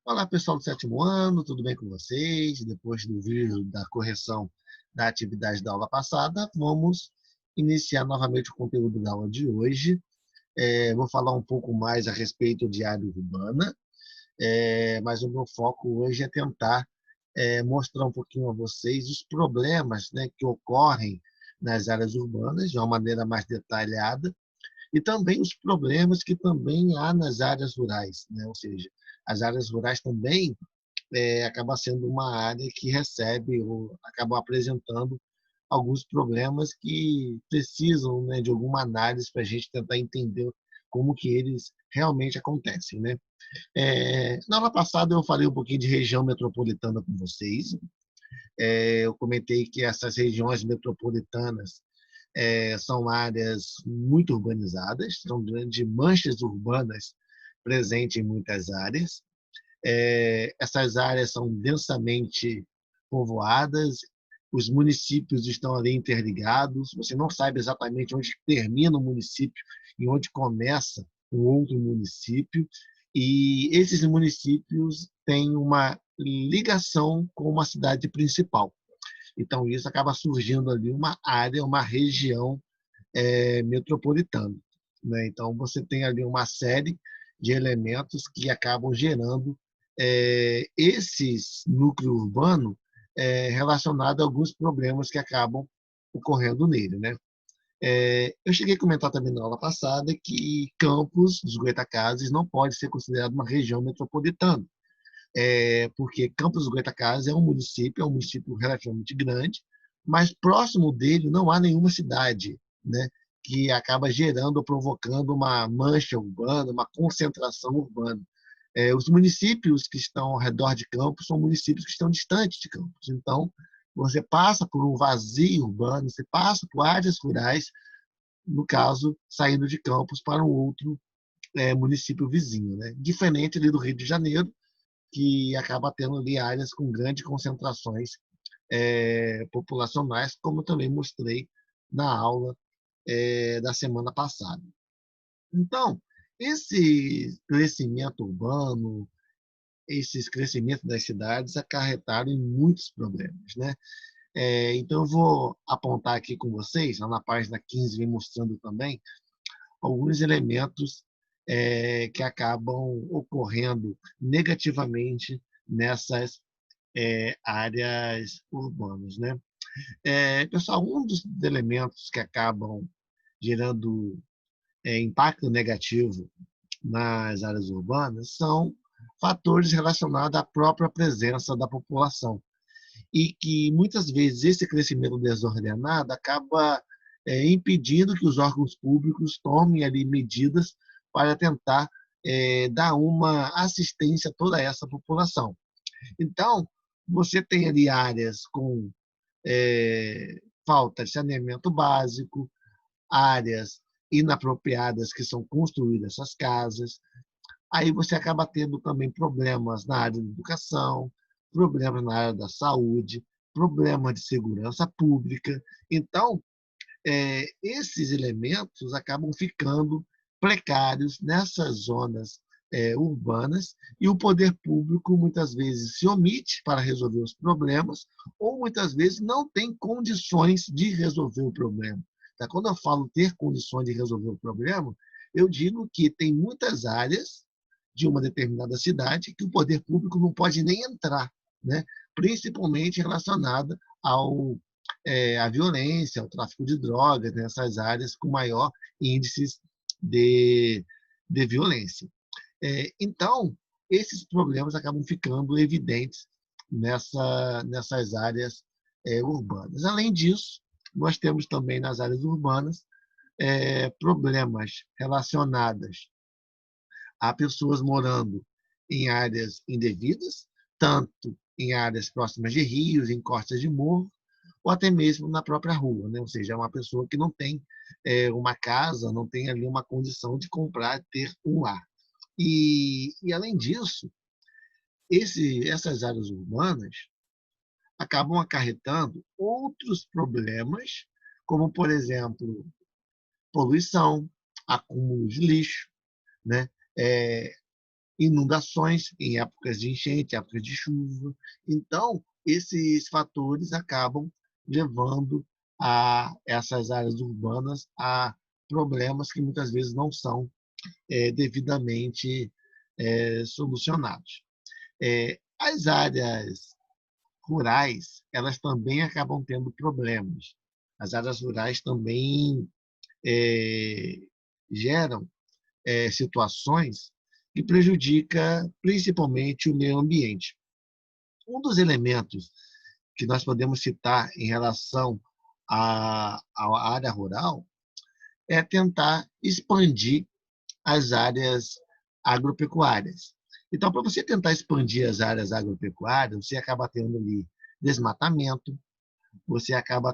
Olá, pessoal do sétimo ano, tudo bem com vocês? Depois do vídeo da correção da atividade da aula passada, vamos iniciar novamente o conteúdo da aula de hoje. Vou falar um pouco mais a respeito de área urbana, mas o meu foco hoje é tentar mostrar um pouquinho a vocês os problemas, né, que ocorrem nas áreas urbanas de uma maneira mais detalhada e também os problemas que também há nas áreas rurais, né? Ou seja, as áreas rurais também acaba sendo uma área que recebe ou acaba apresentando alguns problemas que precisam, né, de alguma análise para a gente tentar entender como que eles realmente acontecem, né? Na aula passada eu falei um pouquinho de região metropolitana com vocês. Eu comentei que essas regiões metropolitanas são áreas muito urbanizadas, são grandes manchas urbanas presentes em muitas áreas. Essas áreas são densamente povoadas, os municípios estão ali interligados, você não sabe exatamente onde termina o município e onde começa um outro município, e esses municípios têm uma ligação com uma cidade principal. Então, isso acaba surgindo ali uma área, uma região metropolitana, né? Então, você tem ali uma série de elementos que acabam gerando esses núcleos urbanos relacionados a alguns problemas que acabam ocorrendo nele, né? Eu cheguei a comentar também na aula passada que Campos dos Goytacazes não pode ser considerado uma região metropolitana, porque Campos dos Goytacazes é um município relativamente grande, mas próximo dele não há nenhuma cidade, né, que acaba gerando ou provocando uma mancha urbana, uma concentração urbana. Os municípios que estão ao redor de Campos são municípios que estão distantes de Campos. Então, você passa por um vazio urbano, você passa por áreas rurais, no caso, saindo de Campos para um outro município vizinho, né? Diferente ali do Rio de Janeiro, que acaba tendo ali áreas com grandes concentrações populacionais, como eu também mostrei na aula da semana passada. Então, esse crescimento urbano, esses crescimentos das cidades acarretaram em muitos problemas, né? Então, eu vou apontar aqui com vocês, lá na página 15, vem mostrando também alguns elementos que acabam ocorrendo negativamente nessas áreas urbanas, né? Pessoal, um dos elementos que acabam gerando impacto negativo nas áreas urbanas são fatores relacionados à própria presença da população e que muitas vezes esse crescimento desordenado acaba impedindo que os órgãos públicos tomem ali medidas para tentar dar uma assistência a toda essa população. Então, você tem ali áreas com falta de saneamento básico, áreas inapropriadas que são construídas essas casas. Aí você acaba tendo também problemas na área da educação, problemas na área da saúde, problemas de segurança pública. Então, esses elementos acabam ficando precários nessas zonas urbanas e o poder público muitas vezes se omite para resolver os problemas ou muitas vezes não tem condições de resolver o problema. Tá? Quando eu falo ter condições de resolver o problema, eu digo que tem muitas áreas de uma determinada cidade que o poder público não pode nem entrar, né? Principalmente relacionada à violência, ao tráfico de drogas, nessas áreas com maior índices de, de violência. Então, esses problemas acabam ficando evidentes nessas áreas urbanas. Além disso, nós temos também nas áreas urbanas problemas relacionados a pessoas morando em áreas indevidas, tanto em áreas próximas de rios, em costas de morro, ou até mesmo na própria rua, né? Ou seja, é uma pessoa que não tem uma casa, não tem ali uma condição de comprar, ter um lar. E além disso, essas áreas urbanas acabam acarretando outros problemas, como, por exemplo, poluição, acúmulo de lixo, né? inundações em épocas de enchente, épocas de chuva. Então, esses fatores acabam levando a essas áreas urbanas a problemas que muitas vezes não são devidamente solucionados. As áreas rurais, elas também acabam tendo problemas. As áreas rurais também geram situações que prejudicam principalmente o meio ambiente. Um dos elementos que nós podemos citar em relação à área rural é tentar expandir as áreas agropecuárias. Então, para você tentar expandir as áreas agropecuárias, você acaba tendo ali desmatamento, você acabam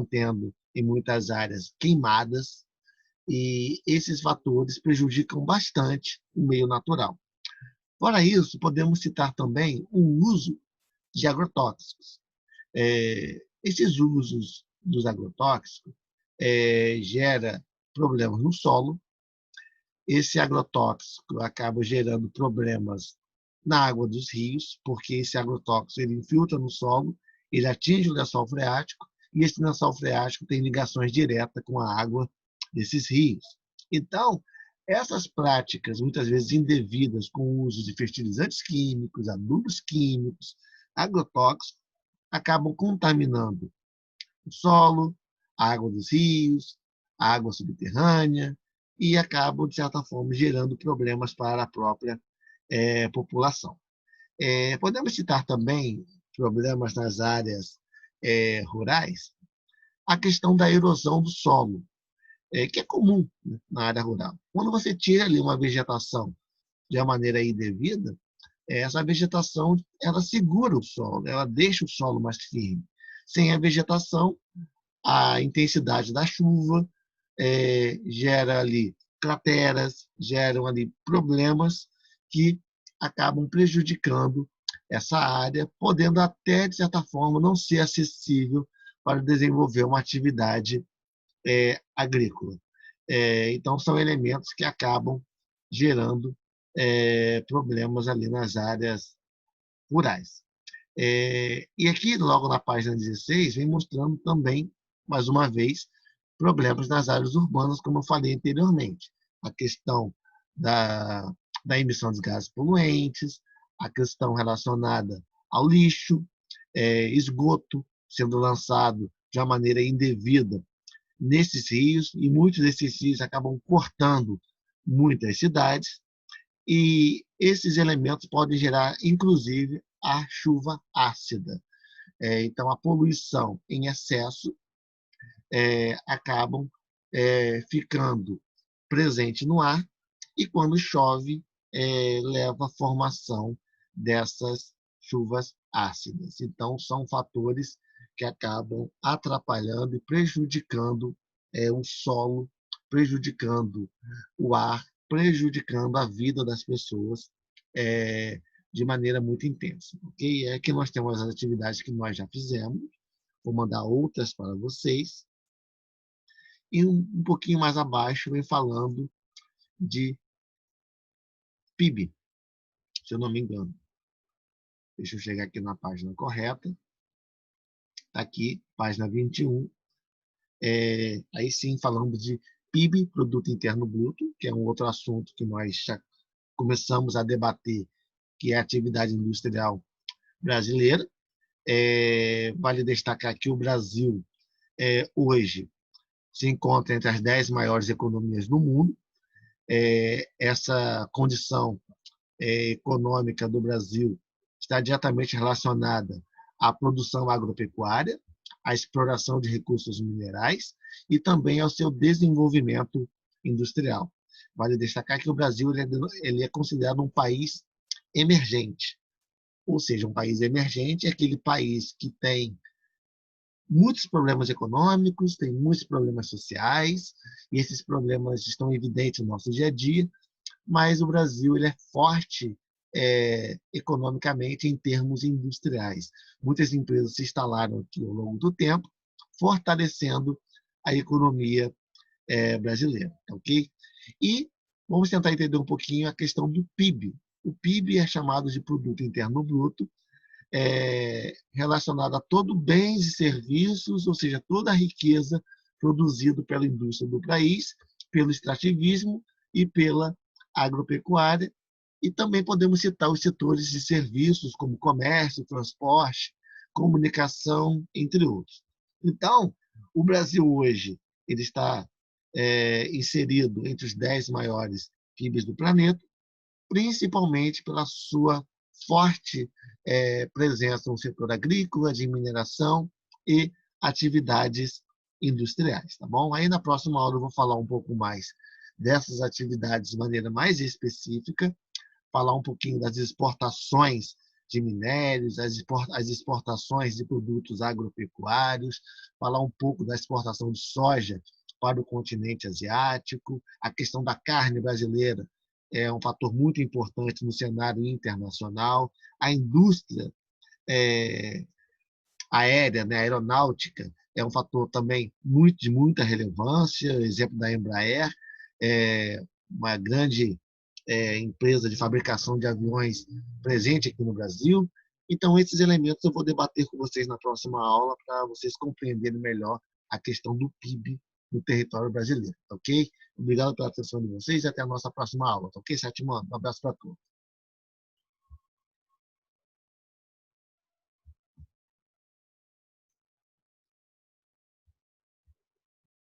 tendo em muitas áreas queimadas, e esses fatores prejudicam bastante o meio natural. Fora isso, podemos citar também o uso de agrotóxicos. Esses usos dos agrotóxicos gera problemas no solo. Esse agrotóxico acaba gerando problemas na água dos rios, porque esse agrotóxico ele infiltra no solo, ele atinge o lençol freático, e esse lençol freático tem ligações diretas com a água desses rios. Então, essas práticas, muitas vezes indevidas, com o uso de fertilizantes químicos, adubos químicos, agrotóxicos, acabam contaminando o solo, a água dos rios, a água subterrânea, e acabam, de certa forma, gerando problemas para a própria população. Podemos citar também problemas nas áreas rurais, a questão da erosão do solo, que é comum, né, na área rural. Quando você tira ali uma vegetação de uma maneira indevida, essa vegetação ela segura o solo, ela deixa o solo mais firme. Sem a vegetação, a intensidade da chuva gera ali crateras, geram ali problemas que acabam prejudicando essa área, podendo até, de certa forma, não ser acessível para desenvolver uma atividade agrícola. Então, são elementos que acabam gerando problemas ali nas áreas rurais. E aqui, logo na página 16, vem mostrando também, mais uma vez, problemas nas áreas urbanas, como eu falei anteriormente. A questão da, da emissão de gases poluentes, a questão relacionada ao lixo, esgoto sendo lançado de uma maneira indevida nesses rios, e muitos desses rios acabam cortando muitas cidades, e esses elementos podem gerar, inclusive, a chuva ácida. Então, a poluição em excesso acabam ficando presente no ar, e quando chove, leva à formação dessas chuvas ácidas. Então, são fatores que acabam atrapalhando e prejudicando o solo, prejudicando o ar, prejudicando a vida das pessoas de maneira muito intensa. Okay? Aqui nós temos as atividades que nós já fizemos, vou mandar outras para vocês. E um pouquinho mais abaixo vem falando de PIB, se eu não me engano. Deixa eu chegar aqui na página correta. Está aqui, página 21. Aí sim, falando de PIB, Produto Interno Bruto, que é um outro assunto que nós já começamos a debater, que é a atividade industrial brasileira. Vale destacar que o Brasil, hoje, se encontra entre as 10 maiores economias do mundo. Essa condição econômica do Brasil está diretamente relacionada à produção agropecuária, à exploração de recursos minerais e também ao seu desenvolvimento industrial. Vale destacar que o Brasil ele é considerado um país emergente, ou seja, um país emergente é aquele país que tem muitos problemas econômicos, tem muitos problemas sociais, e esses problemas estão evidentes no nosso dia a dia, mas o Brasil ele é forte economicamente em termos industriais. Muitas empresas se instalaram aqui ao longo do tempo, fortalecendo a economia brasileira, ok? E Vamos tentar entender um pouquinho a questão do PIB. O PIB é chamado de Produto Interno Bruto, relacionado a todo bens e serviços, ou seja, toda a riqueza produzida pela indústria do país, pelo extrativismo e pela agropecuária. E também podemos citar os setores de serviços, como comércio, transporte, comunicação, entre outros. Então, o Brasil hoje ele está inserido entre os 10 maiores PIBs do planeta, principalmente pela sua forte presença no setor agrícola, de mineração e atividades industriais, tá bom? Aí na próxima aula eu vou falar um pouco mais dessas atividades de maneira mais específica, falar um pouquinho das exportações de minérios, as exportações de produtos agropecuários, falar um pouco da exportação de soja para o continente asiático, a questão da carne brasileira é um fator muito importante no cenário internacional, a indústria é, aérea, né, aeronáutica, é um fator também de muita relevância, exemplo da Embraer, uma grande empresa de fabricação de aviões presente aqui no Brasil. Então, esses elementos eu vou debater com vocês na próxima aula para vocês compreenderem melhor a questão do PIB no território brasileiro, ok? Obrigado pela atenção de vocês e até a nossa próxima aula, ok, Sétimo ano? Um abraço para todos.